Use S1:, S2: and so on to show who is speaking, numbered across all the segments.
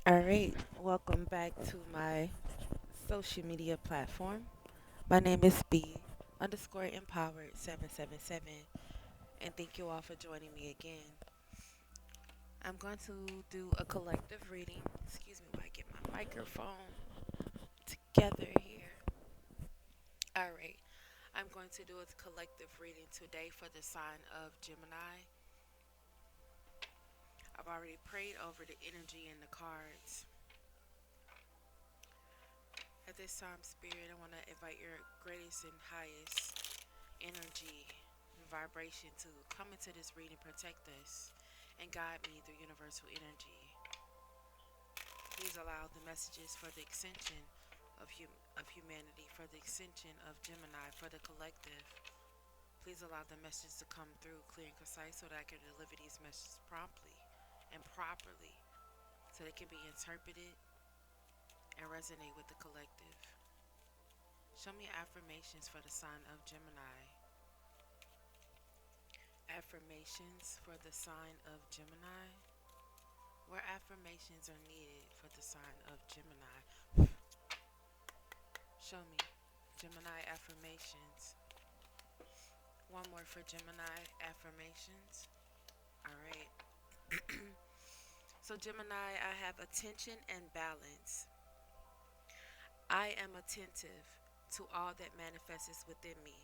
S1: All right, welcome back to my social media platform. My name is B underscore empowered 777, and thank you all for joining me again. I'm going to do a collective reading. Excuse me while I get my microphone together here. All right, I'm going to do a collective reading today for the sign of Gemini. I've already prayed over the energy in the cards. At this time, Spirit, I want to invite your greatest and highest energy and vibration to come into this reading, protect us, and guide me through universal energy. Please allow the messages for the extension of humanity, for the extension of Gemini, for the collective. Please allow the messages to come through clear and concise so that I can deliver these messages promptly and properly so they can be interpreted and resonate with the collective. Show me affirmations for the sign of Gemini. Affirmations for the sign of Gemini. Where affirmations are needed for the sign of Gemini. Show me Gemini affirmations. One more for Gemini affirmations. All right. So, Gemini, I have attention and balance. I am attentive to all that manifests within me.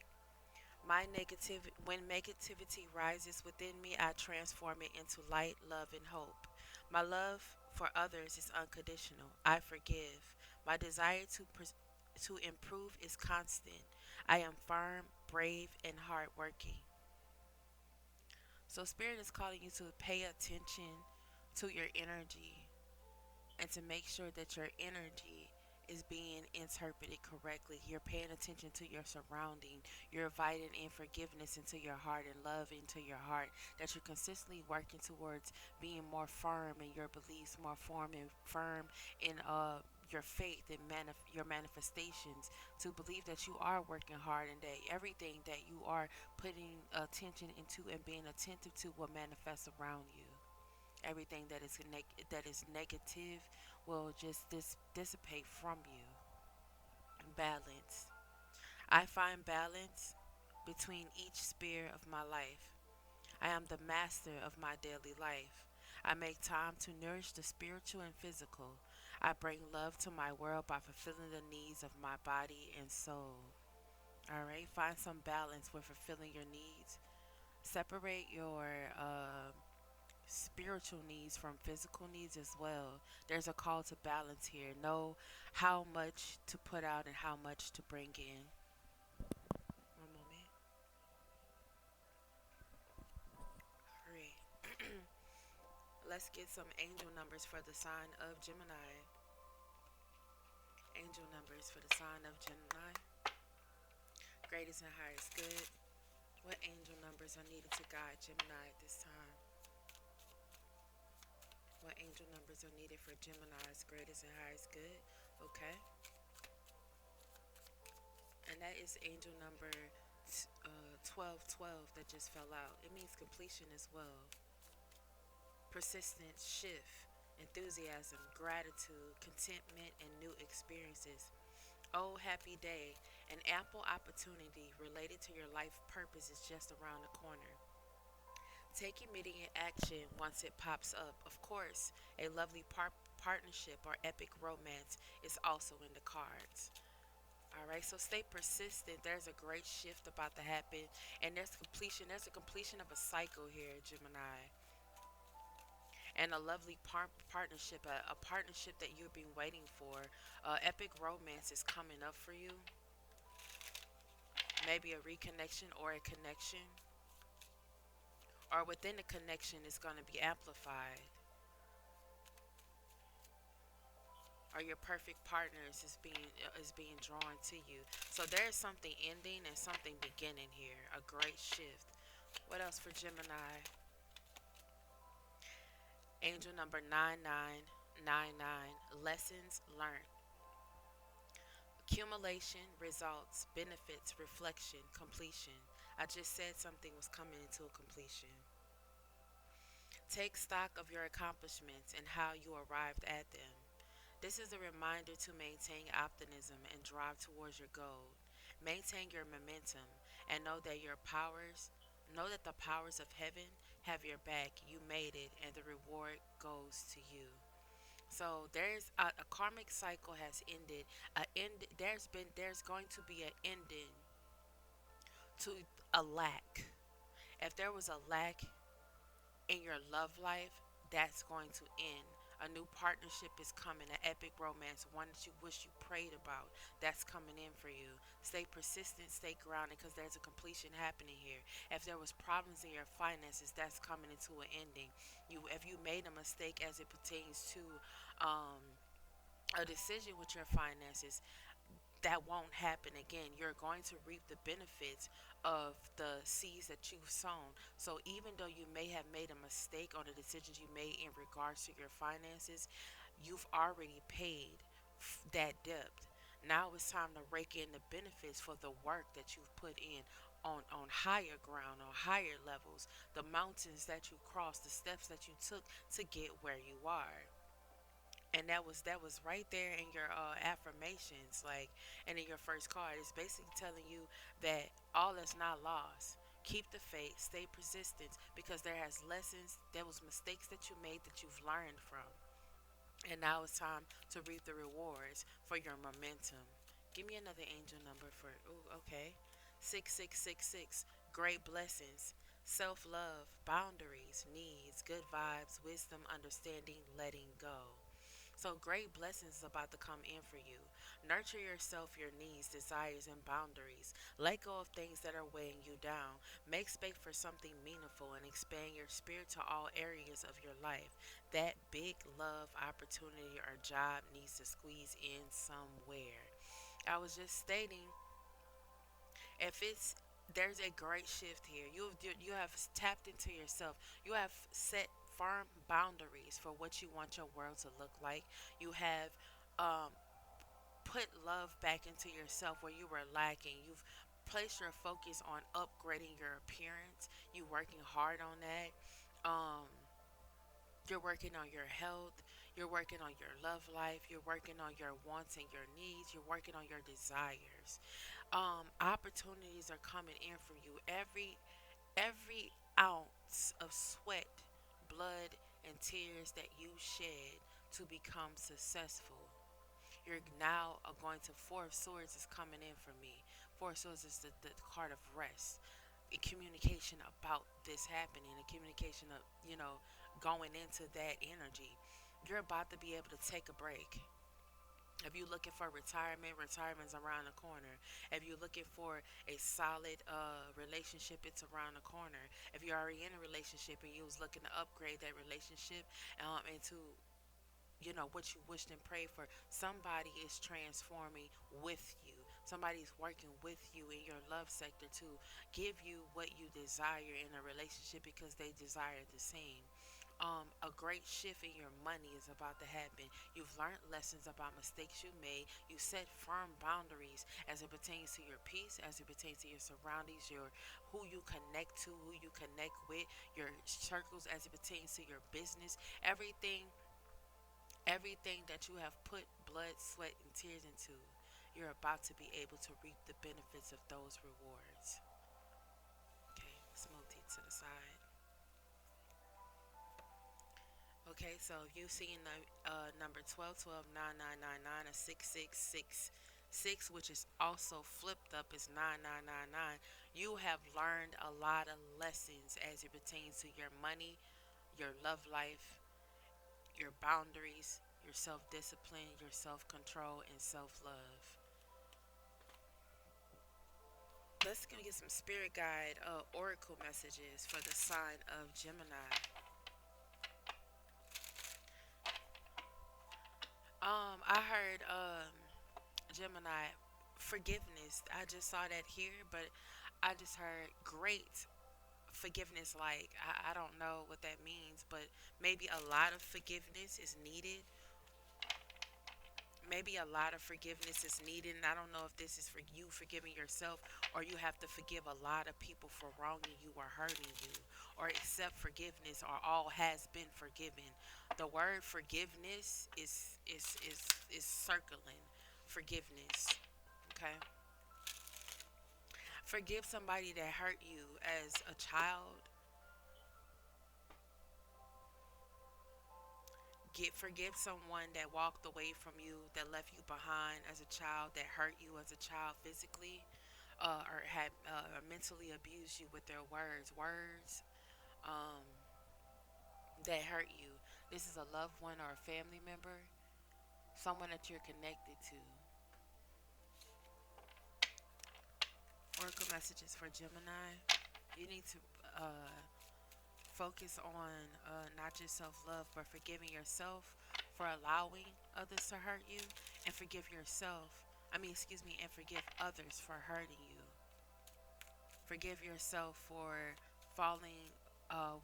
S1: When negativity rises within me, I transform it into light, love, and hope. My love for others is unconditional. I forgive. My desire to improve is constant. I am firm, brave, and hardworking. So, Spirit is calling you to pay attention to your energy and to make sure that your energy is being interpreted correctly. You're paying attention to your surrounding. You're inviting in forgiveness into your heart and love into your heart. That you're consistently working towards being more firm in your beliefs, more firm in your faith and your manifestations. To believe that you are working hard and that everything that you are putting attention into and being attentive to will manifest around you. Everything that is negative will just dissipate from you. Balance. I find balance between each sphere of my life. I am the master of my daily life. I make time to nourish the spiritual and physical. I bring love to my world by fulfilling the needs of my body and soul. All right, find some balance with fulfilling your needs. Separate your spiritual needs from physical needs as well. There's a call to balance here. Know how much to put out and how much to bring in. One moment. All right. Let's get some angel numbers for the sign of Gemini. Angel numbers for the sign of Gemini. Greatest and highest good. What angel numbers are needed to guide Gemini at this time? What angel numbers are needed for Gemini's greatest and highest good? Okay. And that is angel number 1212 that just fell out. It means completion as well. Persistence, shift, enthusiasm, gratitude, contentment, and new experiences. Oh, happy day. An ample opportunity related to your life purpose is just around the corner. Take immediate action once it pops up. Of course, a lovely partnership or epic romance is also in the cards. All right, so stay persistent. There's a great shift about to happen, and there's completion. There's a completion of a cycle here, Gemini, and a lovely partnership, a partnership that you've been waiting for. Epic romance is coming up for you. Maybe a reconnection or a connection, or within the connection is going to be amplified. Or your perfect partners is being drawn to you. So there's something ending and something beginning here. A great shift. What else for Gemini? Angel number 9999. Lessons learned. Accumulation, results, benefits, reflection, completion. I just said something was coming into a completion. Take stock of your accomplishments and how you arrived at them. This is a reminder to maintain optimism and drive towards your goal. Maintain your momentum and know that the powers of heaven have your back. You made it and the reward goes to you. So there's a karmic cycle has ended. There's going to be an ending to a lack. If there was a lack in your love life, that's going to end. A new partnership is coming, an epic romance, one that you wish you prayed about. That's coming in for you. Stay persistent, stay grounded, because there's a completion happening here. If there was problems in your finances, that's coming into an ending. If you made a mistake as it pertains to um, a decision with your finances, that won't happen again. You're going to reap the benefits of the seeds that you've sown. So even though you may have made a mistake on the decisions you made in regards to your finances, you've already paid that debt. Now it's time to rake in the benefits for the work that you've put in on higher ground, on higher levels, the mountains that you crossed, the steps that you took to get where you are. And that was right there in your affirmations, like, and in your first card. It's basically telling you that all is not lost. Keep the faith, stay persistent, because there was mistakes that you made that you've learned from, and now it's time to reap the rewards for your momentum. Give me another angel number for. Ooh, okay. 6666. Great blessings. Self love, boundaries, needs, good vibes, wisdom, understanding, letting go. So great blessings is about to come in for you. Nurture yourself, your needs, desires, and boundaries. Let go of things that are weighing you down. Make space for something meaningful and expand your spirit to all areas of your life. That big love opportunity or job needs to squeeze in somewhere. I was just stating, if it's there's a great shift here. You have tapped into yourself. You have set firm boundaries for what you want your world to look like. You have um, put love back into yourself where you were lacking. You've placed your focus on upgrading your appearance. You working hard on that. Um, you're working on your health. You're working on your love life. You're working on your wants and your needs. You're working on your desires. Opportunities are coming in for you. Every ounce of sweat, blood, and tears that you shed to become successful. You're now going to Four of Swords is coming in for me. Four of Swords is the card of rest. A communication about this happening, a communication of, going into that energy. You're about to be able to take a break. If you're looking for retirement, retirement's around the corner. If you're looking for a solid relationship, it's around the corner. If you're already in a relationship and you was looking to upgrade that relationship into what you wished and prayed for, somebody is transforming with you. Somebody's working with you in your love sector to give you what you desire in a relationship because they desire the same. A great shift in your money is about to happen. You've learned lessons about mistakes you made. You set firm boundaries as it pertains to your peace, as it pertains to your surroundings, your who you connect to, who you connect with, your circles, as it pertains to your business. Everything that you have put blood, sweat, and tears into, you're about to be able to reap the benefits of those rewards. Okay, let's move to the side. Okay, so if you see in the number 12, 12, 9, 9, 9, 9, a 6666, which is also flipped up as 9999, you have learned a lot of lessons as it pertains to your money, your love life, your boundaries, your self discipline, your self control, and self love. Let's gonna get some spirit guide oracle messages for the sign of Gemini. I heard Gemini forgiveness. I just saw that here, but I just heard great forgiveness. Like I don't know what that means, but maybe a lot of forgiveness is needed. Maybe a lot of forgiveness is needed. And I don't know if this is for you forgiving yourself, or you have to forgive a lot of people for wronging you or hurting you, or accept forgiveness, or all has been forgiven. The word forgiveness is circling forgiveness. Okay, forgive somebody that hurt you as a child. Forgive someone that walked away from you, that left you behind as a child, that hurt you as a child physically, or had mentally abused you with their words um, that hurt you. This is a loved one or a family member, someone that you're connected to. Oracle messages for Gemini. You need to focus on not just self love, but forgiving yourself for allowing others to hurt you, and forgive yourself. Excuse me, and forgive others for hurting you. Forgive yourself for falling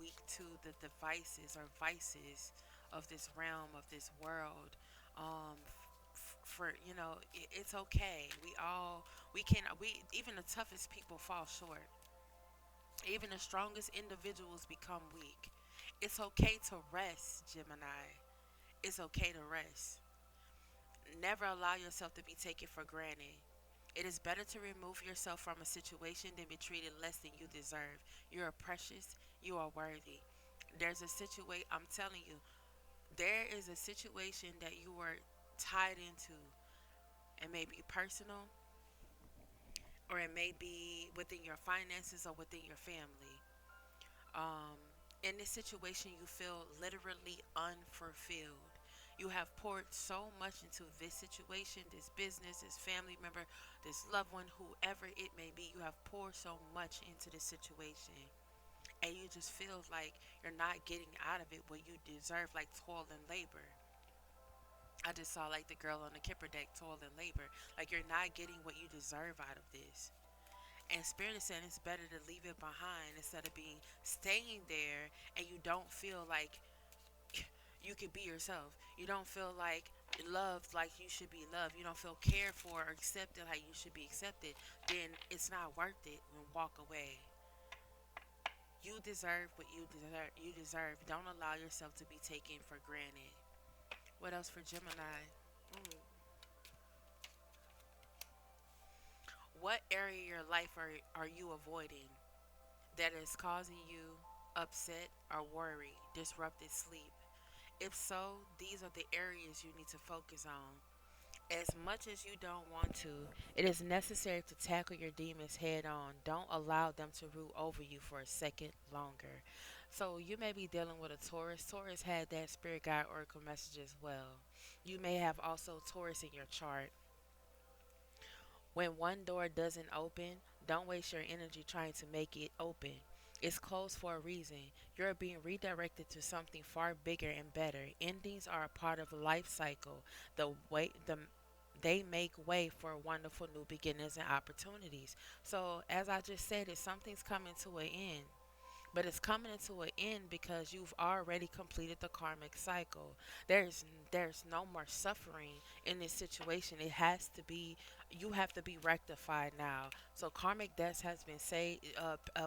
S1: weak to the devices or vices of this realm, of this world. For it's okay. We even the toughest people fall short. Even the strongest individuals become weak. It's okay to rest, Gemini. It's okay to rest. Never allow yourself to be taken for granted. It is better to remove yourself from a situation than be treated less than you deserve. You are precious. You are worthy. There's a situation, I'm telling you, there is a situation that you are tied into. It may be personal, or it may be within your finances or within your family. Um, in this situation, you feel literally unfulfilled. You have poured so much into this situation, this business, this family member, this loved one, whoever it may be. You have poured so much into this situation, and you just feel like you're not getting out of it what you deserve, like toil and labor. I just saw like the girl on the kipper deck, toil and labor. Like you're not getting what you deserve out of this. And Spirit is saying it's better to leave it behind instead of being staying there, and you don't feel like you can be yourself. You don't feel like loved like you should be loved. You don't feel cared for or accepted like you should be accepted. Then it's not worth it. And walk away. You deserve what you deserve. You deserve. Don't allow yourself to be taken for granted. What else for Gemini? Mm. What area of your life are you avoiding that is causing you upset or worry, disrupted sleep? If so, these are the areas you need to focus on. As much as you don't want to, it is necessary to tackle your demons head on. Don't allow them to rule over you for a second longer. So, you may be dealing with a Taurus. Taurus had that spirit guide oracle message as well. You may have also Taurus in your chart. When one door doesn't open, don't waste your energy trying to make it open. It's closed for a reason. You're being redirected to something far bigger and better. Endings are a part of a life cycle. They make way for wonderful new beginnings and opportunities. So, as I just said, if something's coming to an end, but it's coming into an end because you've already completed the karmic cycle. There's no more suffering in this situation. It has to be, you have to be rectified now. So karmic debts has been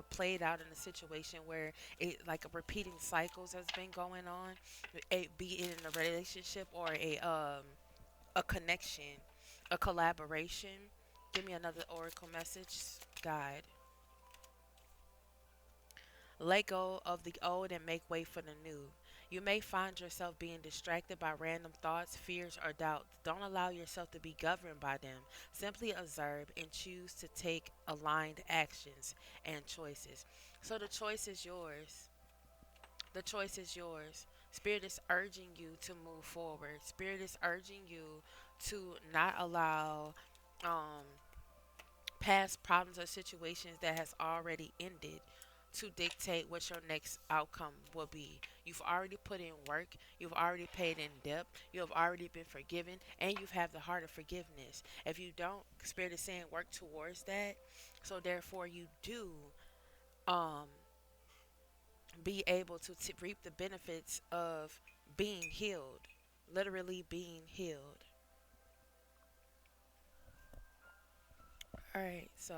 S1: played out in a situation where it like a repeating cycles has been going on, be it in a relationship or a connection, a collaboration. Give me another oracle message, guide. Let go of the old and make way for the new. You may find yourself being distracted by random thoughts, fears, or doubts. Don't allow yourself to be governed by them. Simply observe and choose to take aligned actions and choices. So the choice is yours. The choice is yours. Spirit is urging you to move forward. Spirit is urging you to not allow um, past problems or situations that has already ended to dictate what your next outcome will be. You've already put in work, you've already paid in debt, you have already been forgiven, and you have the heart of forgiveness. If you don't, Spirit is saying work towards that. So therefore you do um be able to reap the benefits of being healed, literally being healed. All right, so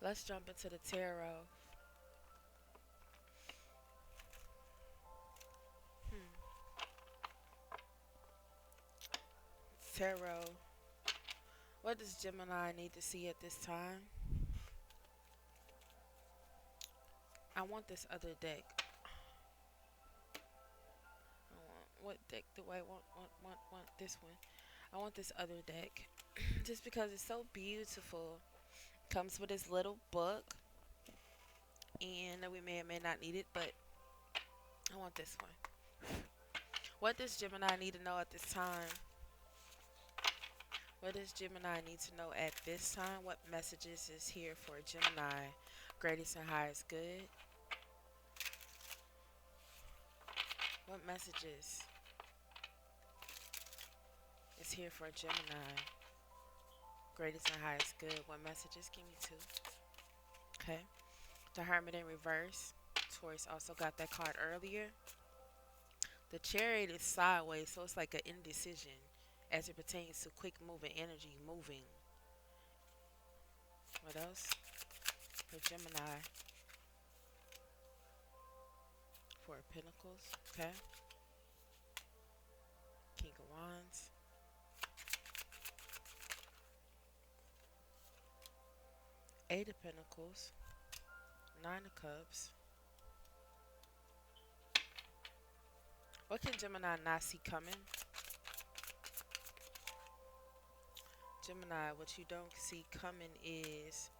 S1: let's jump into the tarot. Hmm. Tarot. What does Gemini need to see at this time? I want this other deck. I want, what deck do I want this one? I want this other deck. Just because it's so beautiful. Comes with this little book. And we may or may not need it, but I want this one. What does Gemini need to know at this time? What does Gemini need to know at this time? What messages is here for Gemini? Greatest and highest good. What messages is here for Gemini? Greatest and highest good. What messages? Give me two. Okay. The Hermit in reverse. Taurus also got that card earlier. The Chariot is sideways, so it's like an indecision as it pertains to quick moving energy, moving. What else? For Gemini. Four of Pentacles. Okay. King of Wands. Eight of Pentacles. Nine of Cups. What can Gemini not see coming? Gemini, what you don't see coming is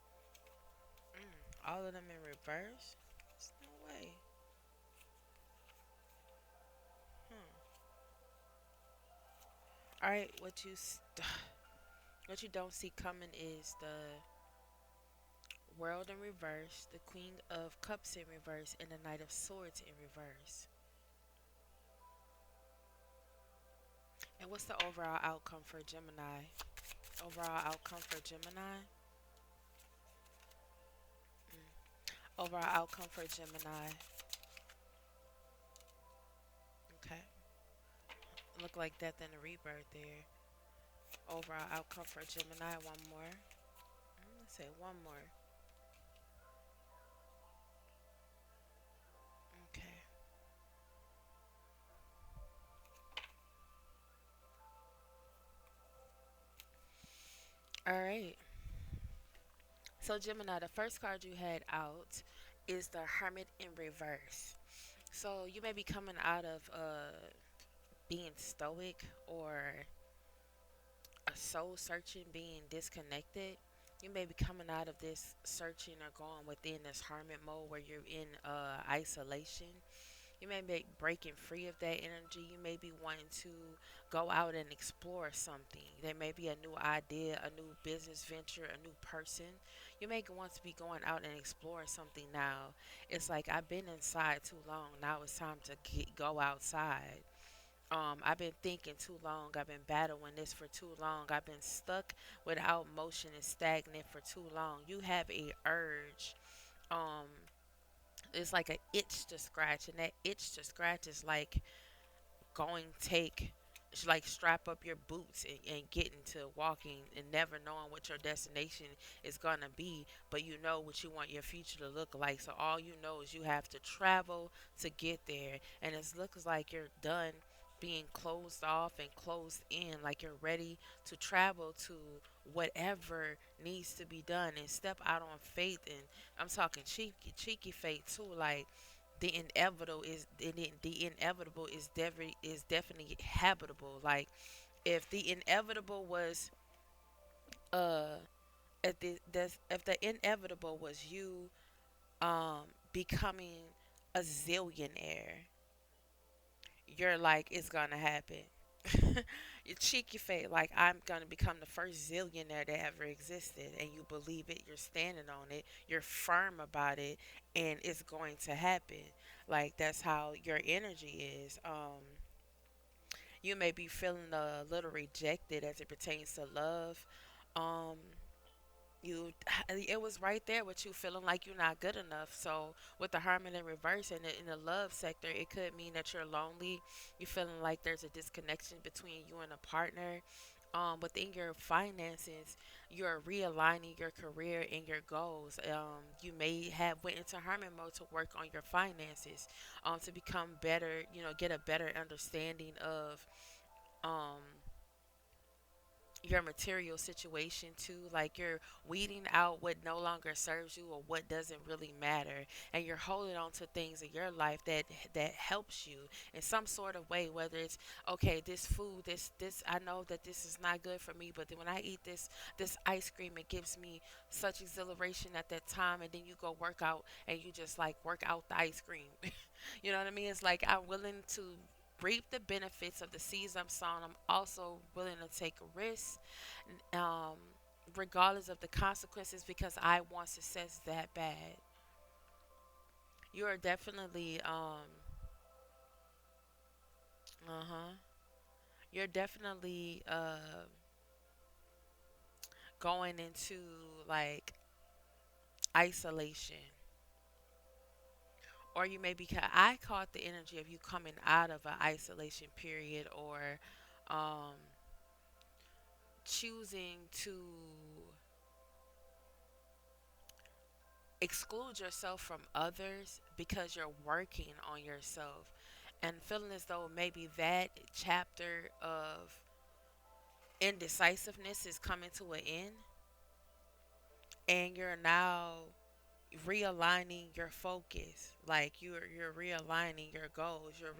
S1: all of them in reverse. There's no way. Hmm. All right, what you don't see coming is the World in reverse, the Queen of Cups in reverse, and the Knight of Swords in reverse. And what's the overall outcome for Gemini? Overall outcome for Gemini. Overall outcome for Gemini. Okay. Look like death and a rebirth there. Overall outcome for Gemini. One more. Let's say one more. Okay. All right. So Gemini, the first card you had out is the Hermit in reverse. So you may be coming out of being stoic or a soul searching, being disconnected. You may be coming out of this searching or going within this hermit mode where you're in isolation. You may be breaking free of that energy. You may be wanting to go out and explore something. There may be a new idea, a new business venture, a new person. You may want to be going out and exploring something now. It's like I've been inside too long. Now it's time to go outside. I've been thinking too long. I've been battling this for too long. I've been stuck without motion and stagnant for too long. You have a urge. Um, it's like an itch to scratch, and that itch to scratch is like going take like strap up your boots and get into walking and never knowing what your destination is gonna be, but you know what you want your future to look like. So all you know is you have to travel to get there, and it looks like you're done being closed off and closed in, like you're ready to travel to whatever needs to be done and step out on faith. And I'm talking cheeky faith too, like the inevitable is definitely habitable. Like if the inevitable was uh if the inevitable was you becoming a zillionaire, you're like it's gonna happen. Your cheeky face, like I'm gonna become the first zillionaire that ever existed, and you believe it, you're standing on it, you're firm about it, and it's going to happen. Like that's how your energy is. You may be feeling a little rejected as it pertains to love. Um, you it was right there with you feeling like you're not good enough. So with the harmony in reverse and in the love sector, it could mean that you're lonely. You're feeling like there's a disconnection between you and a partner. within your finances, you're realigning your career and your goals. You may have went into hermit mode to work on your finances, to become better. You know, get a better understanding of um, your material situation too. Like you're weeding out what no longer serves you or what doesn't really matter, and you're holding on to things in your life that helps you in some sort of way. Whether it's okay, this food, this I know that this is not good for me, but then when I eat this ice cream, it gives me such exhilaration at that time, and then you go work out and you just like work out the ice cream. You know what I mean? It's like I'm willing to reap the benefits of the seeds I'm sowing. I'm also willing to take a risk, um, regardless of the consequences, because I want success that bad. You are definitely, uh huh. You're definitely going into like isolation, or you may be. I caught the energy of you coming out of an isolation period, or um, choosing to exclude yourself from others because you're working on yourself, and feeling as though maybe that chapter of indecisiveness is coming to an end, and you're now realigning your focus. Like you're realigning your goals, you're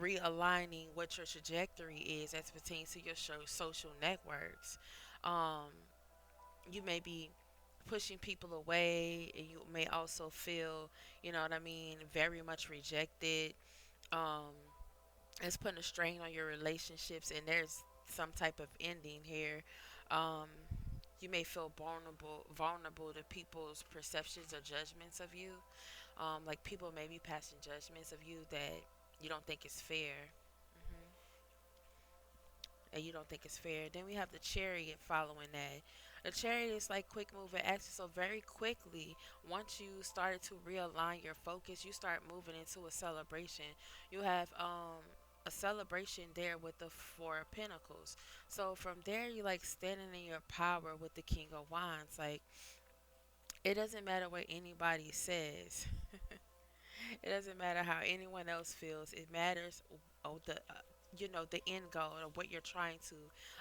S1: realigning what your trajectory is as pertains to your social networks. um you may be pushing people away, and you may also feel, you know what I mean, very much rejected. um it's putting a strain on your relationships, and there's some type of ending here. um you may feel vulnerable to people's perceptions or judgments of you. Like people may be passing judgments of you that you don't think is fair. Hmm. And you don't think it's fair. Then we have the chariot following that. The chariot is like quick moving action. So very quickly, once you started to realign your focus, you start moving into a celebration. You have a celebration there with the Four of Pentacles. So from there, you like standing in your power with the King of Wands. Like it doesn't matter what anybody says. It doesn't matter how anyone else feels. It matters, the the end goal of what you're trying to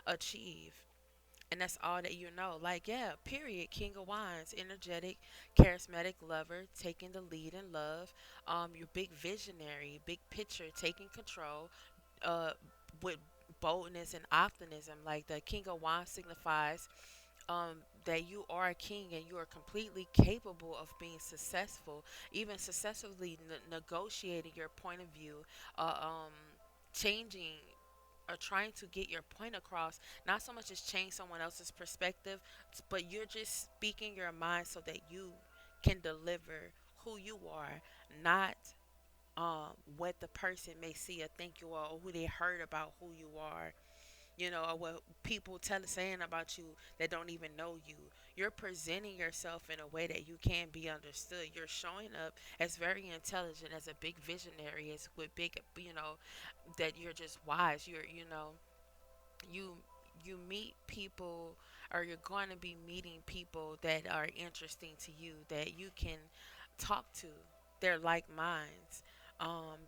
S1: achieve. And that's all that you know. Like, yeah, period. King of Wands, energetic, charismatic lover, taking the lead in love. You're big visionary, big picture, taking control, with boldness and optimism. Like the King of Wands signifies that you are a king and you are completely capable of being successful, even successfully negotiating your point of view, changing or trying to get your point across. Not so much as change someone else's perspective, but you're just speaking your mind so that you can deliver who you are, not what the person may see or think you are, or who they heard about who you are, or what people saying about you that don't even know you. You're presenting yourself in a way that you can be understood. You're showing up as very intelligent, as a big visionary, as with big, that you're just wise. You you meet people, or you're going to be meeting people that are interesting to you, that you can talk to. They're like minds.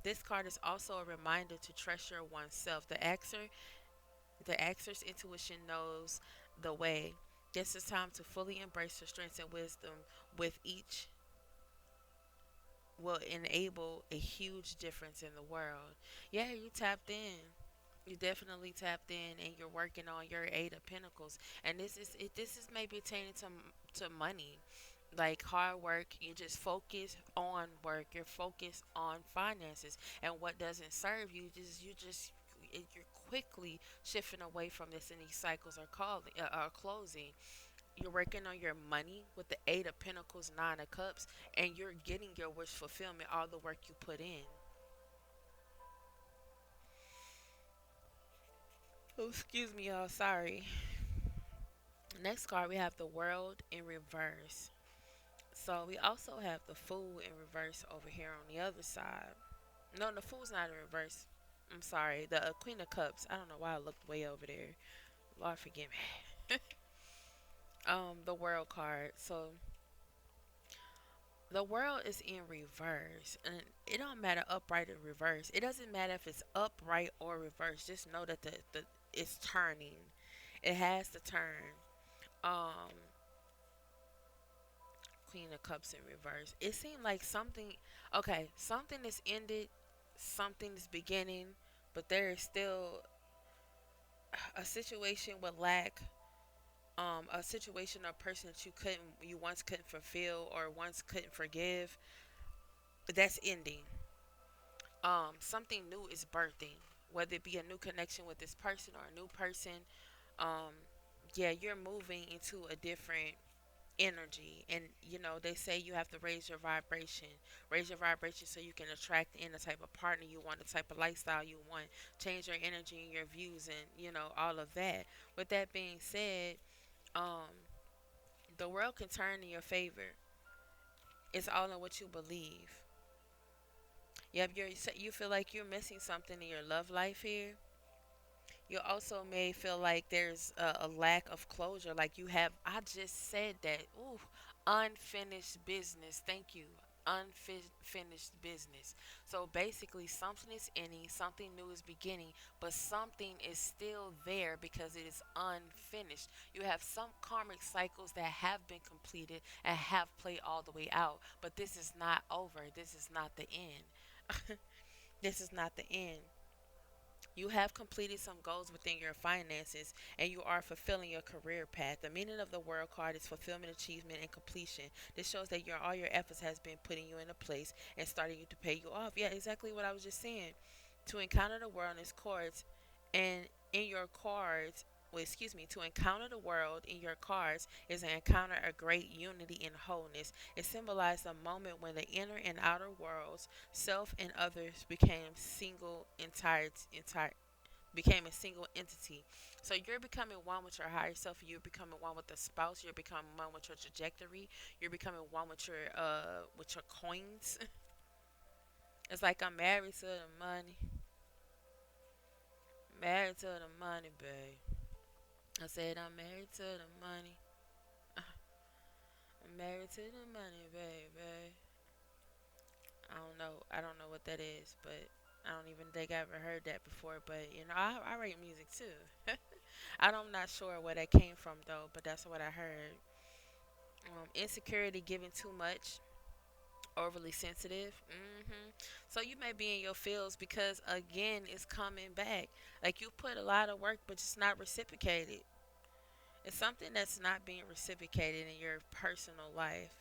S1: This card is also a reminder to trust your oneself. The Axer's intuition knows the way. This is time to fully embrace your strengths and wisdom. With each will enable a huge difference in the world. Yeah, you tapped in. You definitely tapped in, and you're working on your Eight of Pentacles. And this is maybe attaining to money, like hard work. You just focus on work. You're focused on finances, and what doesn't serve you. You're quickly shifting away from this, and these cycles are closing. You're working on your money with the Eight of Pentacles, Nine of Cups, and you're getting your wish fulfillment. All the work you put in. Oh, excuse me, y'all. Sorry. Next card, we have the World in reverse. So we also have the Fool in reverse over here on the other side. No, the Fool's not in reverse. I'm sorry. The Queen of Cups. I don't know why I looked way over there. Lord forgive me. The world card. So the world is in reverse, and it don't matter upright or reverse. It doesn't matter if it's upright or reverse. Just know that the it's turning. It has to turn. Um, Queen of Cups in reverse. It seemed like something. Okay, something is ended. Something is beginning, but there is still a situation with lack, a situation or person that you once couldn't fulfill or once couldn't forgive, that's ending. Something new is birthing, whether it be a new connection with this person or a new person. um yeah, you're moving into a different energy, and they say you have to raise your vibration so you can attract in the type of partner you want, the type of lifestyle you want, change your energy and your views, and all of that. With that being said, um the world can turn in your favor. It's all in what you believe. Yep, you feel like you're missing something in your love life here. You also may feel like there's a lack of closure. Like you have, I just said that. Ooh, unfinished business. Thank you. Unfinished business. So basically, something is ending, something new is beginning, but something is still there because it is unfinished. You have some karmic cycles that have been completed and have played all the way out, but this is not over. This is not the end. This is not the end. You have completed some goals within your finances and you are fulfilling your career path. The meaning of the world card is fulfillment, achievement, and completion. This shows that all your efforts has been putting you in a place and starting you to pay you off. Yeah, exactly what I was just saying. To encounter the world in its cards and in your cards, well, excuse me, to encounter the world in your cards is to encounter a great unity and wholeness. It symbolized a moment when the inner and outer worlds, self and others, became a single entity. So you're becoming one with your higher self. You're becoming one with the spouse. You're becoming one with your trajectory. You're becoming one with your coins. It's like I'm married to the money. Married to the money, babe. I said I'm married to the money. I'm married to the money, baby. I don't know what that is, but I don't even think I ever heard that before. But I write music too. I'm not sure where that came from though, but that's what I heard. Insecurity, giving too much, overly sensitive. So you may be in your feels because again, it's coming back. Like you put a lot of work, but it's not reciprocated. It's something that's not being reciprocated in your personal life,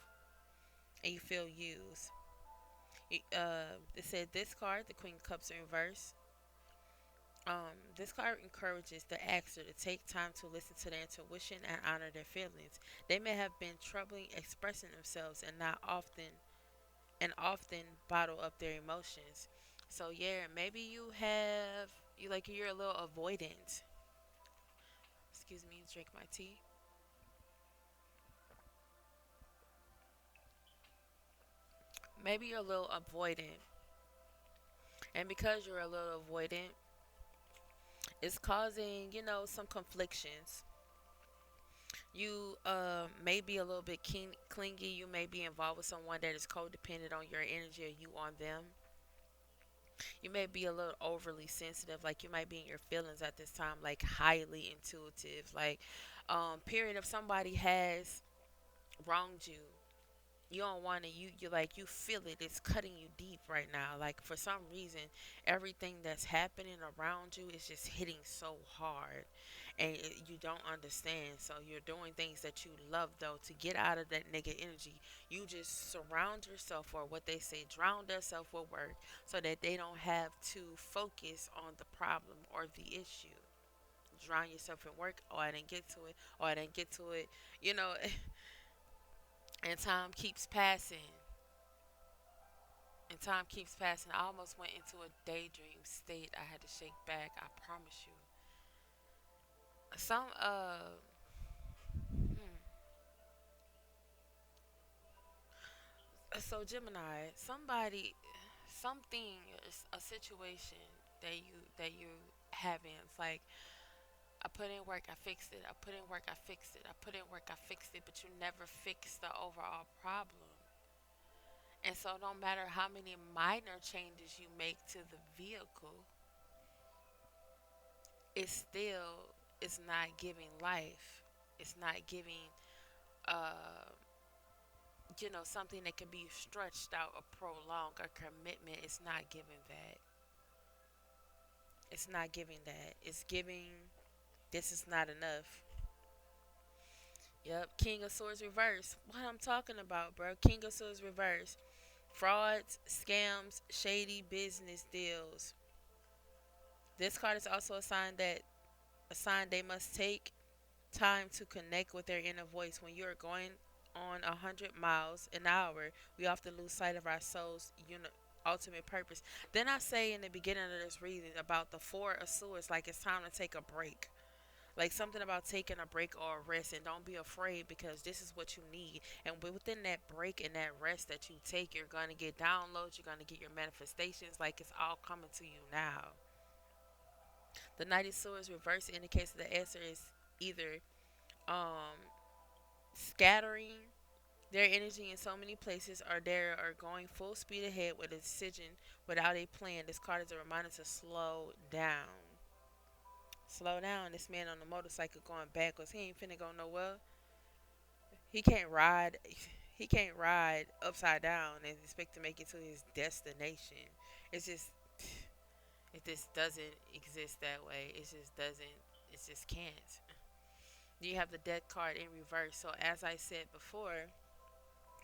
S1: and you feel used. It said this card, the Queen of Cups in reverse. This card encourages the actor to take time to listen to their intuition and honor their feelings. They may have been troubling expressing themselves and often bottle up their emotions. So yeah, maybe you're a little avoidant. Excuse me, drink my tea. Maybe you're a little avoidant, and because you're a little avoidant, it's causing some conflictions. You may be a little bit clingy. You may be involved with someone that is codependent on your energy or you on them. You may be a little overly sensitive, like you might be in your feelings at this time, like highly intuitive. Like, period, if somebody has wronged you, you don't want to, you like, you feel it, it's cutting you deep right now. Like, for some reason, everything that's happening around you is just hitting so hard, and you don't understand. So you're doing things that you love though to get out of that negative energy. You just surround yourself, or what they say, drown yourself with work, so that they don't have to focus on the problem or the issue. Drown yourself in work. Oh, I didn't get to it. Oh, I didn't get to it. you know and time keeps passing, and time keeps passing. I almost went into a daydream state. I had to shake back, I promise you. Some hmm. So Gemini, something, a situation that you having. It's like I put in work, I fixed it. I put in work, I fixed it. I put in work, I fixed it. But you never fix the overall problem. And so, no matter how many minor changes you make to the vehicle, it's still it's not giving life. It's not giving uh something that can be stretched out or prolonged. A commitment. It's not giving that. It's not giving that. It's giving this is not enough. Yep, King of Swords reverse. What I'm talking about, bro. King of Swords reverse. Frauds, scams, shady business deals. This card is also a sign they must take time to connect with their inner voice. When you are going on 100 miles an hour, we often lose sight of our soul's ultimate purpose. Then I say in the beginning of this reading about the Four of Swords, like it's time to take a break. Like something about taking a break or a rest, and don't be afraid because this is what you need. And within that break and that rest that you take, you're going to get downloads, you're going to get your manifestations, like it's all coming to you now. The Knight of Swords reverse indicates that the answer is either um, scattering their energy in so many places, or they are going full speed ahead with a decision without a plan. This card is a reminder to slow down. Slow down. This man on the motorcycle going backwards. He ain't finna go nowhere. He can't ride. He can't ride upside down and expect to make it to his destination. It's just, it just doesn't exist that way. It just doesn't. It just can't. You have the death card in reverse. So as I said before,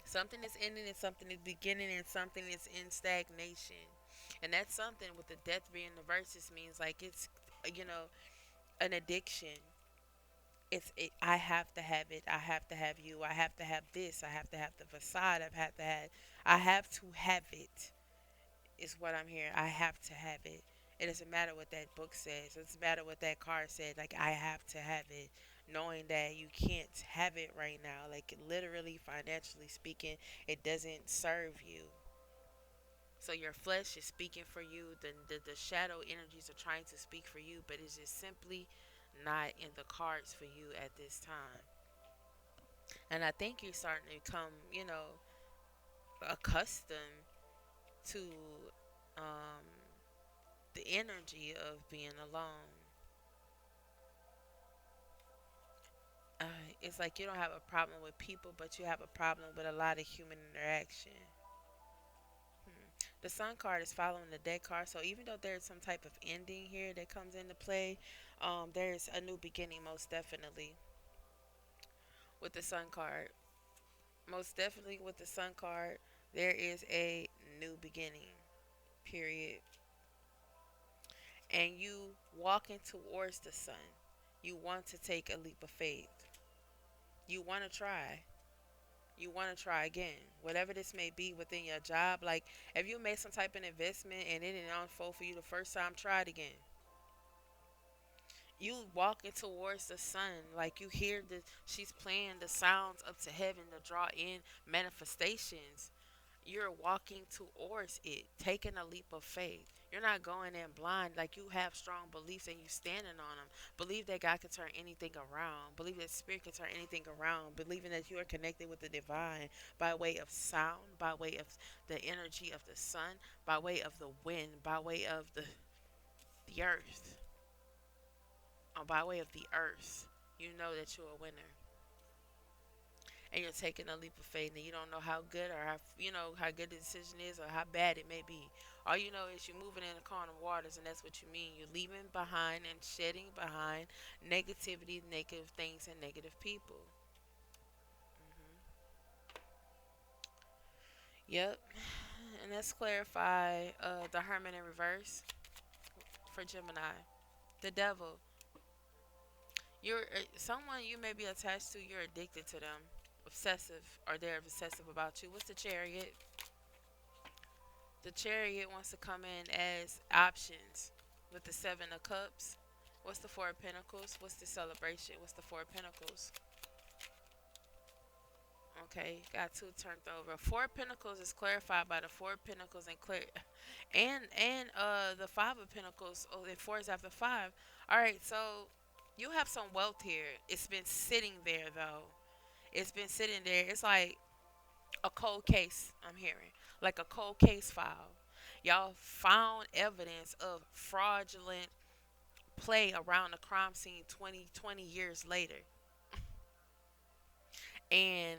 S1: something is ending and something is beginning and something is in stagnation. And that's something with the death being the verses means like it's you know an addiction. I have to have it. I have to have you. I have to have this. I have to have the facade. I have to have it is what I'm hearing. I have to have it. It doesn't matter what that book says. It doesn't matter what that card said. Like I have to have it. Knowing that you can't have it right now. Like literally financially speaking, it doesn't serve you. So your flesh is speaking for you. The shadow energies are trying to speak for you, but it's just simply not in the cards for you at this time. And I think you're starting to become, accustomed to um, the energy of being alone. Uh, it's like you don't have a problem with people, but you have a problem with a lot of human interaction. Hmm. The Sun card is following the dead card, so even though there's some type of ending here that comes into play, there's a new beginning, most definitely, with the Sun card. Most definitely, with the Sun card, there is a new beginning, period. And you walking towards the sun. You want to take a leap of faith. You want to try. You want to try again. Whatever this may be within your job. Like, if you made some type of investment and it didn't unfold for you the first time, try it again. You walking towards the sun. Like, you hear she's playing the sounds up to heaven to draw in manifestations. You're walking towards it, taking a leap of faith. You're not going in blind. Like you have strong beliefs and you standing on them. Believe that God can turn anything around. Believe that Spirit can turn anything around. Believing that you are connected with the divine by way of sound, by way of the energy of the sun, by way of the wind, by way of the earth, or by way of the earth. You know that you're a winner. And you're taking a leap of faith and you don't know how good or how good the decision is or how bad it may be. All you know is you're moving in the calm waters, and that's what you mean. You're leaving behind and shedding behind negativity, negative things, and negative people. Hmm. Yep. And let's clarify the Hermit in reverse for Gemini. The devil. You're someone you may be attached to. You're addicted to them, obsessive, or they're obsessive about you. What's the Chariot? The Chariot wants to come in as options with the Seven of Cups. What's the Four of Pentacles? What's the celebration? What's the Four of Pentacles? Okay, got two turned over. Four of Pentacles is clarified by the Four of Pentacles and clear, and the Five of Pentacles. Oh, the four is after five. All right, so You have some wealth here. It's been sitting there though. It's been sitting there. It's like a cold case, I'm hearing. Like a cold case file. Y'all found evidence of fraudulent play around the crime scene 20 years later. And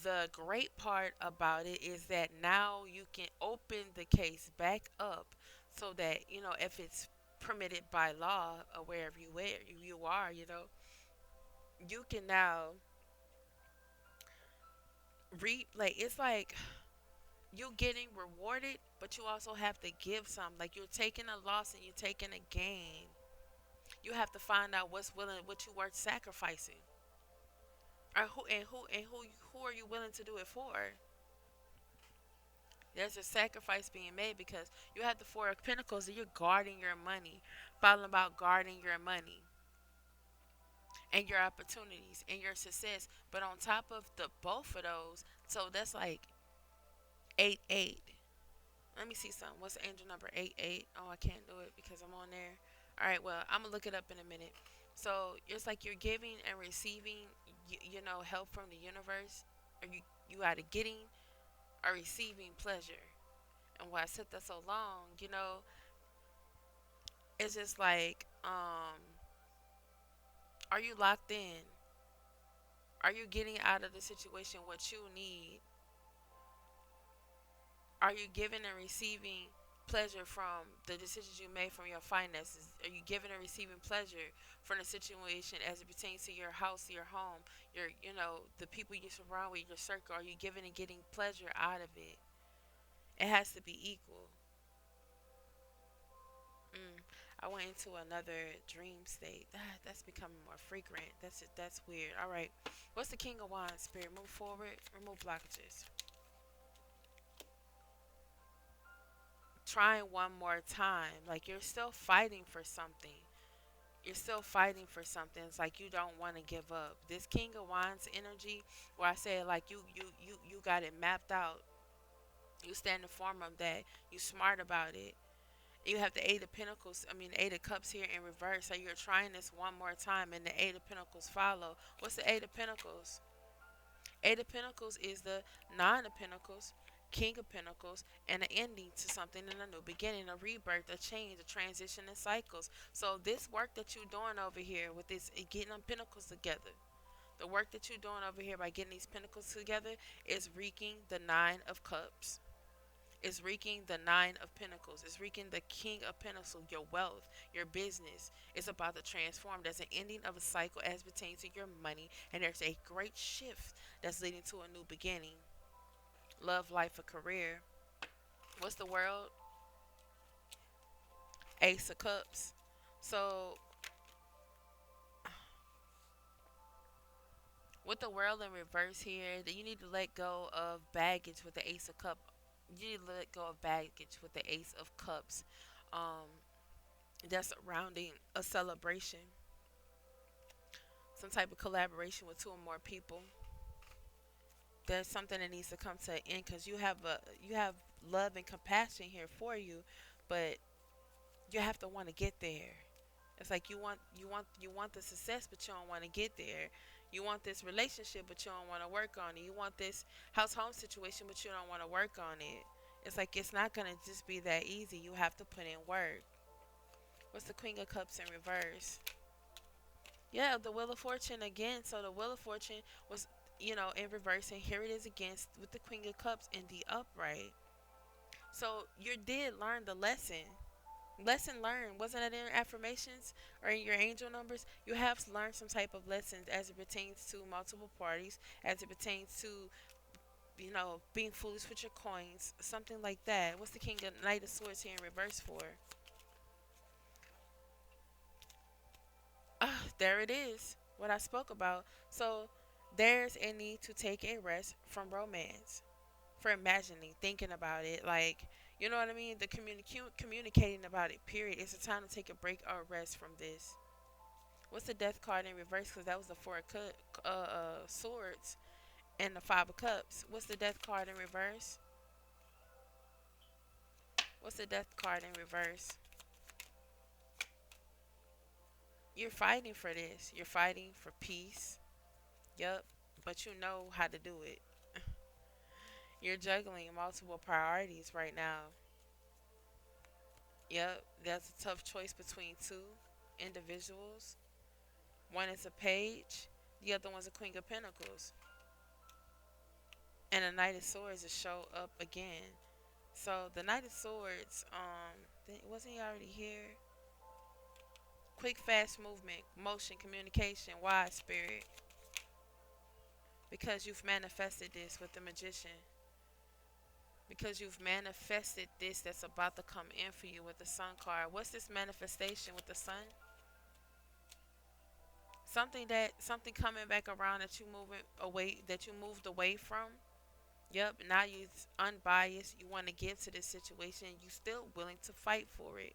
S1: the great part about it is that now you can open the case back up so that, if it's permitted by law or wherever you are, you can now like it's like you getting rewarded, but you also have to give some. Like you're taking a loss and you're taking a gain. You have to find out what you worth sacrificing, or who are you willing to do it for? There's a sacrifice being made because you have the Four of Pentacles and you're guarding your money, falling about guarding your money and your opportunities and your success. But on top of the both of those, so that's like 8-8. Let me see something. What's angel number 8-8? Oh, I can't do it because I'm on there. All right, well, I'm gonna look it up in a minute. So it's like you're giving and receiving, help from the universe, or you either getting or receiving pleasure. And why I said that so long, it's just like, are you locked in? Are you getting out of the situation what you need? Are you giving and receiving pleasure from the decisions you made from your finances? Are you giving and receiving pleasure from the situation as it pertains to your house, your home, the people you surround with, your circle? Are you giving and getting pleasure out of it? It has to be equal. Mm. I went into another dream state. That's becoming more frequent. That's weird. All right. What's the King of Wands, Spirit? Move forward. Remove blockages. Trying one more time. Like you're still fighting for something. You're still fighting for something. It's like you don't want to give up. This King of Wands energy, where I say like you got it mapped out. You stand in form of that. You smart about it. You have the Eight of Pentacles, Eight of Cups here in reverse. So you're trying this one more time, and the Eight of Pentacles follow. What's the Eight of Pentacles? Eight of Pentacles is the Nine of Pentacles, King of Pentacles, and an ending to something and a new beginning, a rebirth, a change, a transition in cycles. So this work that you're doing over here with this getting them pentacles together, the work that you're doing over here by getting these pentacles together is wreaking the Nine of Cups. It's wreaking the Nine of Pentacles. It's wreaking the King of Pentacles, your wealth, your business. It's about to transform. There's an ending of a cycle as pertains to your money, and there's a great shift that's leading to a new beginning. Love, life, or career. What's the world? Ace of Cups. So, with the world in reverse here, that you need to let go of baggage with the Ace of Cups. You need to let go of baggage with the Ace of Cups. Um, that's surrounding a celebration, some type of collaboration with two or more people. There's something that needs to come to an end because you have love and compassion here for you, but you have to want to get there. It's like you want the success, but you don't want to get there. You want this relationship, but you don't want to work on it. You want this house home situation, but you don't want to work on it. It's like it's not gonna just be that easy. You have to put in work. What's the Queen of Cups in reverse? Yeah, the Wheel of Fortune again. So the Wheel of Fortune was, in reverse, and here it is again with the Queen of Cups in the upright. So you did learn the lesson. Lesson learned. Wasn't it in your affirmations or in your angel numbers? You have learned some type of lessons as it pertains to multiple parties, as it pertains to, being foolish with your coins, something like that. What's the King of Knight of Swords here in reverse for? There it is. What I spoke about. So there's a need to take a rest from romance, for imagining, thinking about it, like you know what I mean. The communicating about it. Period. It's a time to take a break or rest from this. What's the Death card in reverse? Because that was the Four of Swords and the Five of Cups. What's the Death card in reverse? What's the Death card in reverse? You're fighting for this. You're fighting for peace. Yep. But you know how to do it. You're juggling multiple priorities right now. Yep. That's a tough choice between two individuals. One is a page, the other one's a Queen of Pentacles. And a Knight of Swords to show up again. So the Knight of Swords, wasn't he already here? Quick, fast movement, motion, communication, wise spirit. Because you've manifested this with the Magician. Because you've manifested this that's about to come in for you with the Sun card. What's this manifestation with the Sun? Something coming back around that you moving away, that you moved away from. Yep, now you're unbiased. You want to give to this situation. You still willing to fight for it.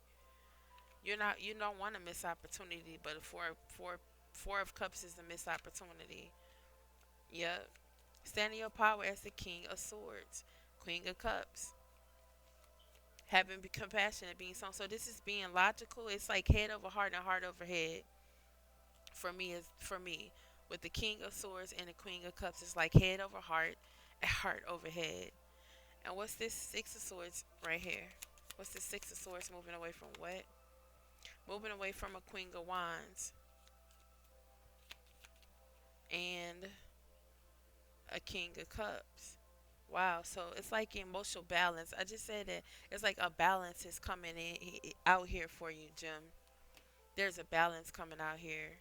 S1: You don't want to miss opportunity, but four of cups is a missed opportunity. Yep. Standing your power as the King of Swords, Queen of Cups. Having compassion and being strong. So this is being logical. It's like head over heart and heart over head. For me. With the King of Swords and the Queen of Cups, it's like head over heart and heart over head. And what's this Six of Swords right here? What's this Six of Swords moving away from what? Moving away from a Queen of Wands and a King of Cups. Wow, so it's like emotional balance. I just said that it's like a balance is coming out here for you, Jim. There's a balance coming out here.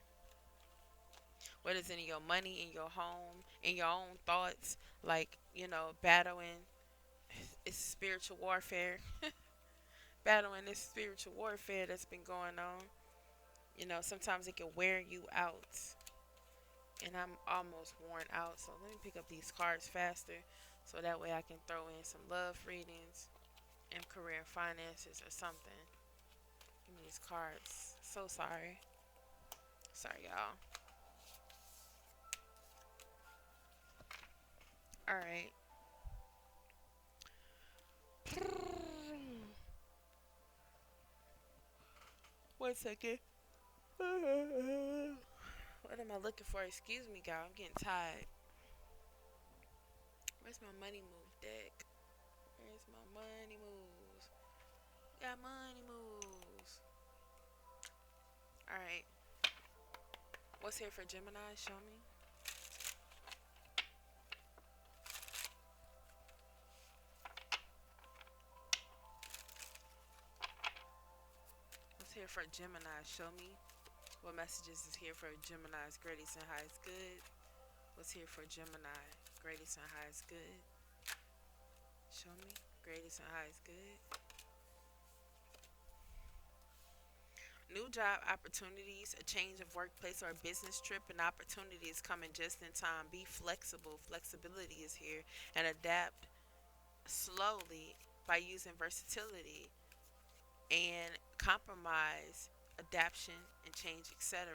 S1: Whether it's in your money, in your home, in your own thoughts, like, battling. It's spiritual warfare. Battling this spiritual warfare that's been going on. Sometimes it can wear you out. And I'm almost worn out. So let me pick up these cards faster. So that way I can throw in some love readings and career and finances or something. Give me these cards. So sorry. Sorry, y'all. Alright. 1 second. What am I looking for? Excuse me, guys. I'm getting tired. Where's my money move deck? Where's my money moves? Got money moves. Alright. What's here for Gemini? Show me. What's here for Gemini? Show me. What messages is here for Gemini's greatest and highest good? What's here for Gemini? Greatest and highest good. Show me. Greatest and highest good. New job opportunities, a change of workplace or a business trip, and opportunity is coming just in time. Be flexible. Flexibility is here. And adapt slowly by using versatility and compromise, adaptation, and change, etc.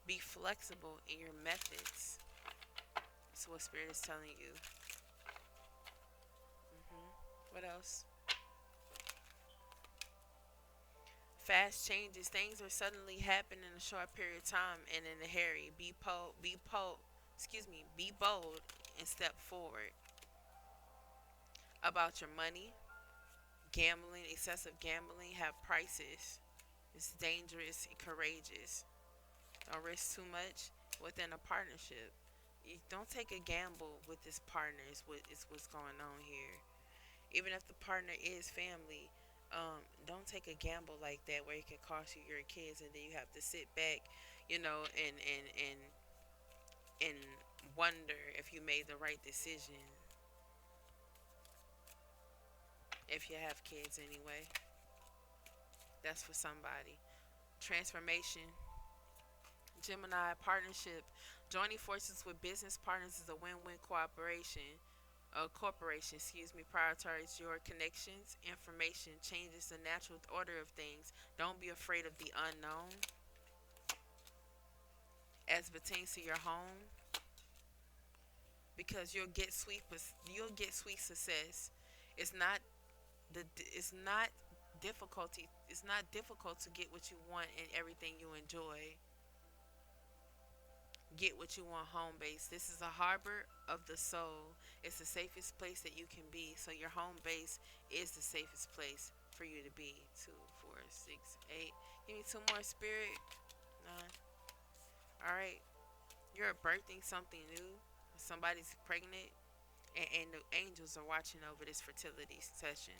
S1: Be flexible in your methods. That's what Spirit is telling you. What else? Fast changes. Things are suddenly happening in a short period of time and in a hurry. Be bold and step forward. About your money, gambling, excessive gambling have prices. It's dangerous and courageous. Don't risk too much within a partnership. You don't take a gamble with this partner. What's going on here. Even if the partner is family, don't take a gamble like that where it can cost you your kids, and then you have to sit back, and wonder if you made the right decision. If you have kids anyway, that's for somebody. Transformation. Gemini partnership. Joining forces with business partners is a win-win cooperation. A corporation, prioritize your connections. Information changes the natural order of things. Don't be afraid of the unknown. As pertains to your home, because you'll get sweet success. It's not it's not difficulty. It's not difficult to get what you want and everything you enjoy. get what you want home base. This is a harbor of the soul. It's the safest place that you can be. So your home base is the safest place for you to be. Two, four, six, eight. Give me two more, spirit. Nine. All right. You're birthing something new. Somebody's pregnant, and the angels are watching over this fertility session.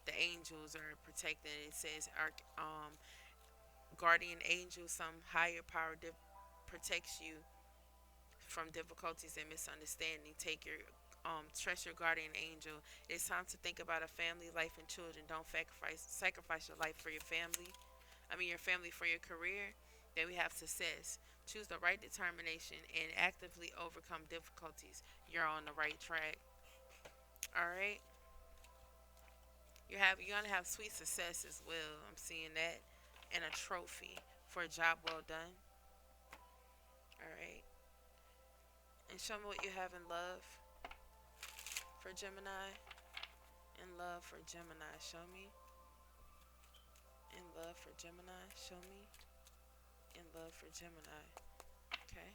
S1: The angels are protecting. It says our guardian angel, some higher power protects you from difficulties and misunderstanding. Take your trust your guardian angel. It's time to think about a family, life, and children. Don't sacrifice your life for your family. I mean your family for your career. Then we have success. Choose the right determination and actively overcome difficulties. You're on the right track. All right. You're gonna have sweet success as well. I'm seeing that, and a trophy for a job well done. All right. And show me what you have in love for Gemini. In love for Gemini. Show me. In love for Gemini. Show me. In love for Gemini. Okay.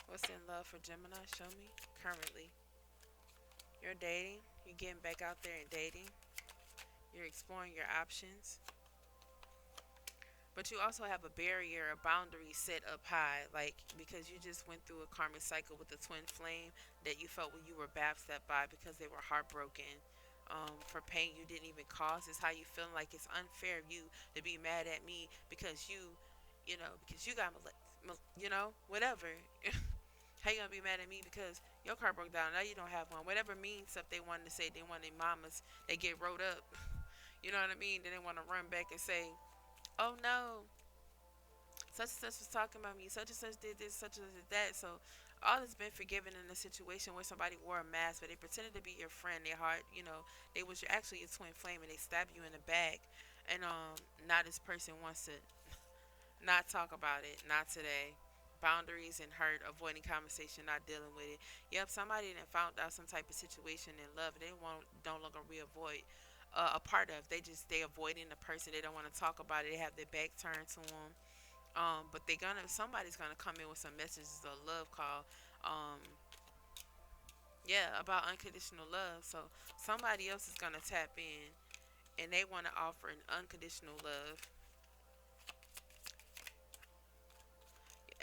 S1: What's in love for Gemini? Show me. Currently. You're dating. You're getting back out there and dating. You're exploring your options. But you also have a barrier, a boundary set up high, like because you just went through a karmic cycle with the twin flame that you felt when you were backstabbed by because they were heartbroken for pain you didn't even cause. Is how you feeling like it's unfair of you to be mad at me because because you got whatever. How you gonna be mad at me because your car broke down? Now you don't have one. Whatever mean stuff they wanted to say, they want their mamas. They get wrote up. You know what I mean? Then they want to run back and say, "Oh no, such and such was talking about me. Such and such did this. Such and such did that." So all has been forgiven in a situation where somebody wore a mask, but they pretended to be your friend. Their heart, they was actually your twin flame, and they stabbed you in the back. And now this person wants to not talk about it. Not today. Boundaries and hurt, avoiding conversation, not dealing with it. Yep, somebody that found out some type of situation in love, they won't no longer re-avoid a part of. They avoiding the person. They don't want to talk about it. They have their back turned to them. But somebody's gonna come in with some messages of love call. Um, yeah, about unconditional love. So somebody else is gonna tap in and they want to offer an unconditional love,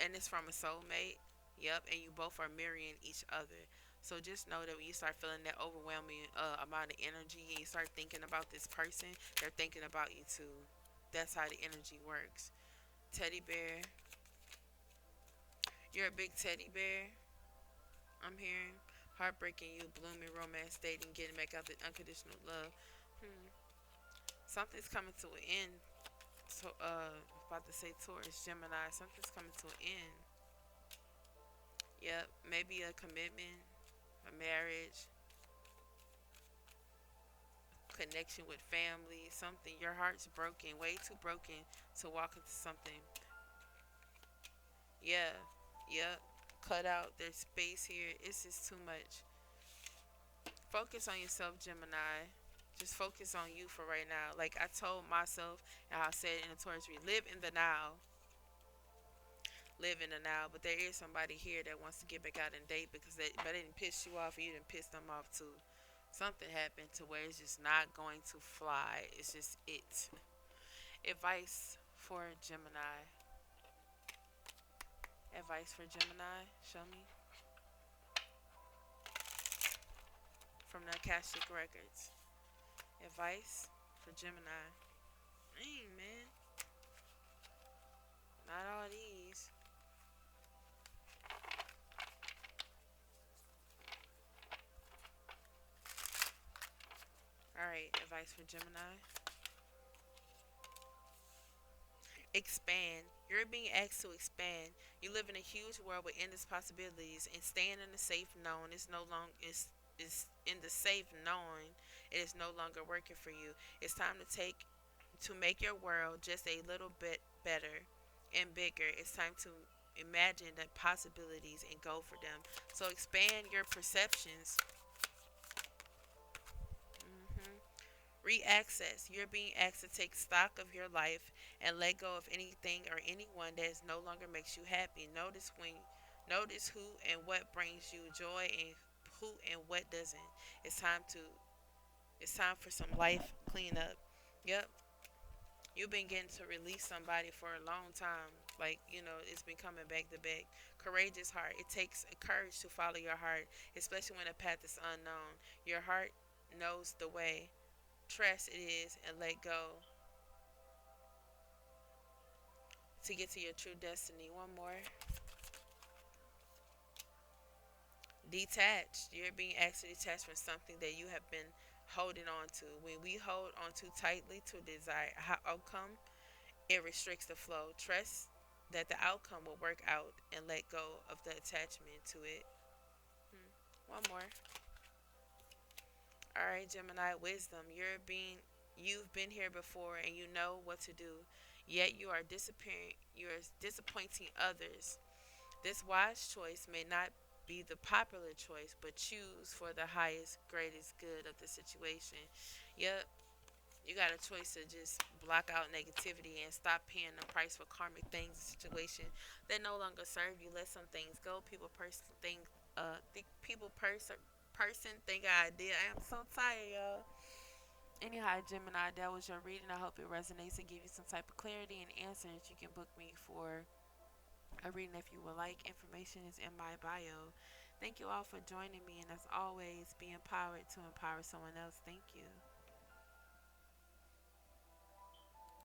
S1: and it's from a soulmate. Yep, and you both are mirroring each other. So just know that when you start feeling that overwhelming amount of energy and you start thinking about this person, they're thinking about you too. That's how the energy works. Teddy bear. You're a big teddy bear. I'm hearing heartbreaking you, blooming romance, dating, getting back out the unconditional love. Hmm. Something's coming to an end. So, about to say Taurus, Gemini. Something's coming to an end. Yep, maybe a commitment, a marriage, connection with family, something. Your heart's broken, way too broken to walk into something. Yeah, yep. Cut out their space here. It's just too much. Focus on yourself, Gemini. Just focus on you for right now. Like I told myself, and I said in the Taurus read, live in the now. Live in the now. But there is somebody here that wants to get back out and date because but they didn't piss you off, or you didn't piss them off too. Something happened to where it's just not going to fly. It's just it. Advice for Gemini. Advice for Gemini. Show me from the Akashic Records. Advice for Gemini. Dang, man. Not all these. Alright, advice for Gemini. Expand. You're being asked to expand. You live in a huge world with endless possibilities, and staying in the safe known is no longer is in the safe knowing it is no longer working for you. It's time to make your world just a little bit better and bigger. It's time to imagine the possibilities and go for them. So expand your perceptions. Reaccess. You're being asked to take stock of your life and let go of anything or anyone that no longer makes you happy. Notice who and what brings you joy and who and what doesn't. It's time to it's time for some life cleanup. Yep. You've been getting to release somebody for a long time. Like, it's been coming back to back. Courageous heart. It takes a courage to follow your heart, especially when the path is unknown. Your heart knows the way. Trust it is and let go to get to your true destiny. One more. Detached. You're being asked to detach from something that you have been holding on to. When we hold on too tightly to a desired outcome, it restricts the flow. Trust that the outcome will work out and let go of the attachment to it. One more. All right, Gemini wisdom. You've been here before and you know what to do. Yet you are disappearing. You are disappointing others. This wise choice may not be the popular choice, but choose for the highest, greatest good of the situation. Yep, you got a choice to just block out negativity and stop paying the price for karmic things, situation that no longer serve you. Let some things go. Person, think, idea. I am so tired, y'all. Anyhow, Gemini, that was your reading. I hope it resonates and give you some type of clarity and answers. You can book me for a reading if you would like. Information is in my bio. Thank you all for joining me, and as always, be empowered to empower someone else. Thank you.